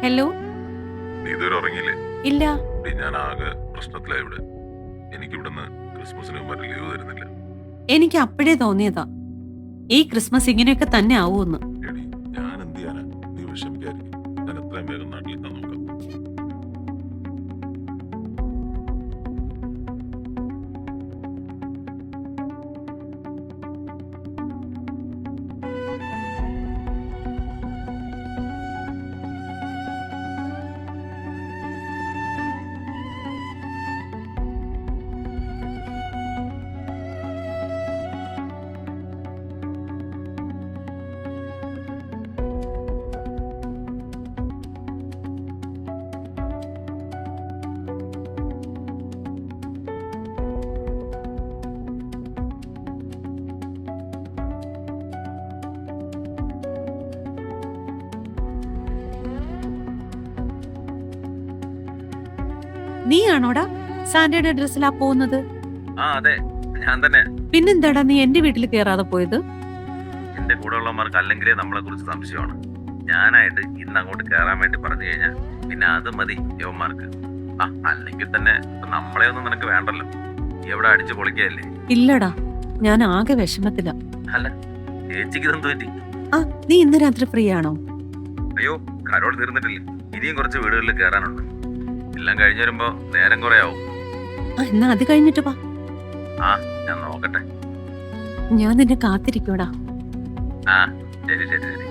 Hello. നീ ഇതുവരെ ഉറങ്ങിയില്ലേ? ഇല്ല. ഞാൻ ആകെ പ്രശ്നത്തിലായി ഇവിടെ. എനിക്ക് ഇവിടുന്ന് ക്രിസ്മസിന് മുമ്പ് ലീവ് തരുന്നില്ല. എനിക്ക് അപ്പോഴേ തോന്നിയതാ ഈ ക്രിസ്മസ് ഇങ്ങനെയൊക്കെ തന്നെ ആവൂന്ന്. എടി, ഞാൻ എന്ത് ചെയ്യാനാ? നീ വിഷമിക്കായിരിക്കും. ഞാൻ എത്രയും വേഗം നാട്ടിലെത്താൻ നോക്കാം. നീയാണോടാ സാന്റയുടെ ഡ്രസ്സിലാ പോകുന്നത്? ആ അതെ, ഞാൻ തന്നെ. പിന്നെന്താടാ നീ എന്റെ വീട്ടിൽ കേറാതെ പോയത്? എന്റെ കൂടെ ഉള്ളവന്മാർക്ക് അല്ലെങ്കിലേ നമ്മളെ കുറിച്ച് സംശയമാണ്. ഞാനായിട്ട് ഇന്ന് അങ്ങോട്ട് കയറാൻ വേണ്ടി പറഞ്ഞു കഴിഞ്ഞാൽ പിന്നെ അത് മതി യവന്മാർക്ക്. ആ അല്ലെങ്കിൽ തന്നെ നമ്മളെ ഒന്നും നിനക്ക് വേണ്ടല്ലോ. നീ എവിടെ അടിച്ചു പൊളിക്കല്ലേ? ഇല്ലടാ, ഞാൻ ആകെ വിഷമത്തില. അല്ല, ചേച്ചിക്ക് ഇതെന്ത് പറ്റി? ആ, നീ ഇന്ന് രാത്രി ഫ്രീ ആണോ? അയ്യോ, കരോൾ തീർന്നിട്ടില്ല. ഇനിയും കുറച്ച് വീടുകളിൽ കയറാനുണ്ട്. എല്ലാം കഴിഞ്ഞു വരുമ്പോ നേരം കുറെ ആവും. എന്നാ അത് കഴിഞ്ഞിട്ട് വാ. ആ, ഞാൻ നോക്കട്ടെ. ഞാൻ നിന്നെ കാത്തിരിക്കൂടാ. ആ ശരി ശരി ശരി.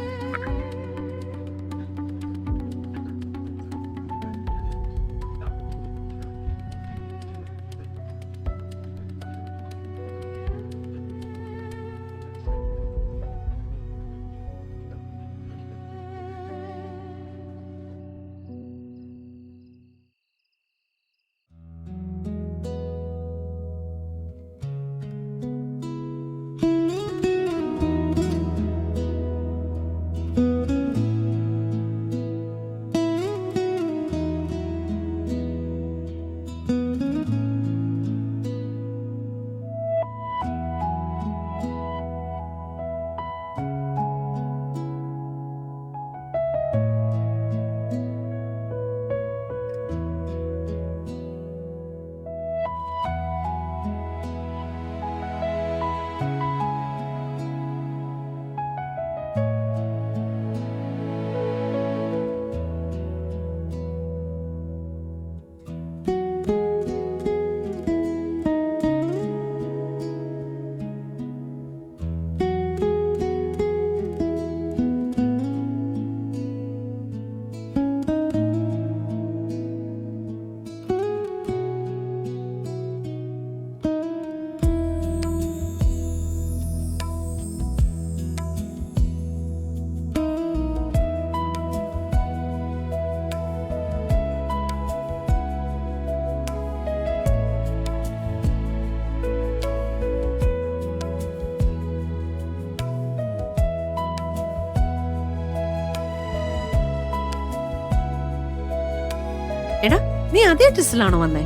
എടാ, നീ അതേ ഡ്രസ്സിലാണോ വന്നേ?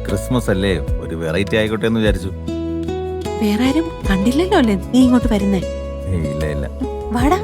ക്രിസ്മസ് അല്ലേ, ഒരു വെറൈറ്റി ആയിക്കോട്ടെ എന്ന് വിചാരിച്ചു. വേറെ ആരും കണ്ടില്ലല്ലോ അല്ലേ നീ ഇങ്ങോട്ട് വരുന്നേ? ഇല്ല ഇല്ല. വാടാ.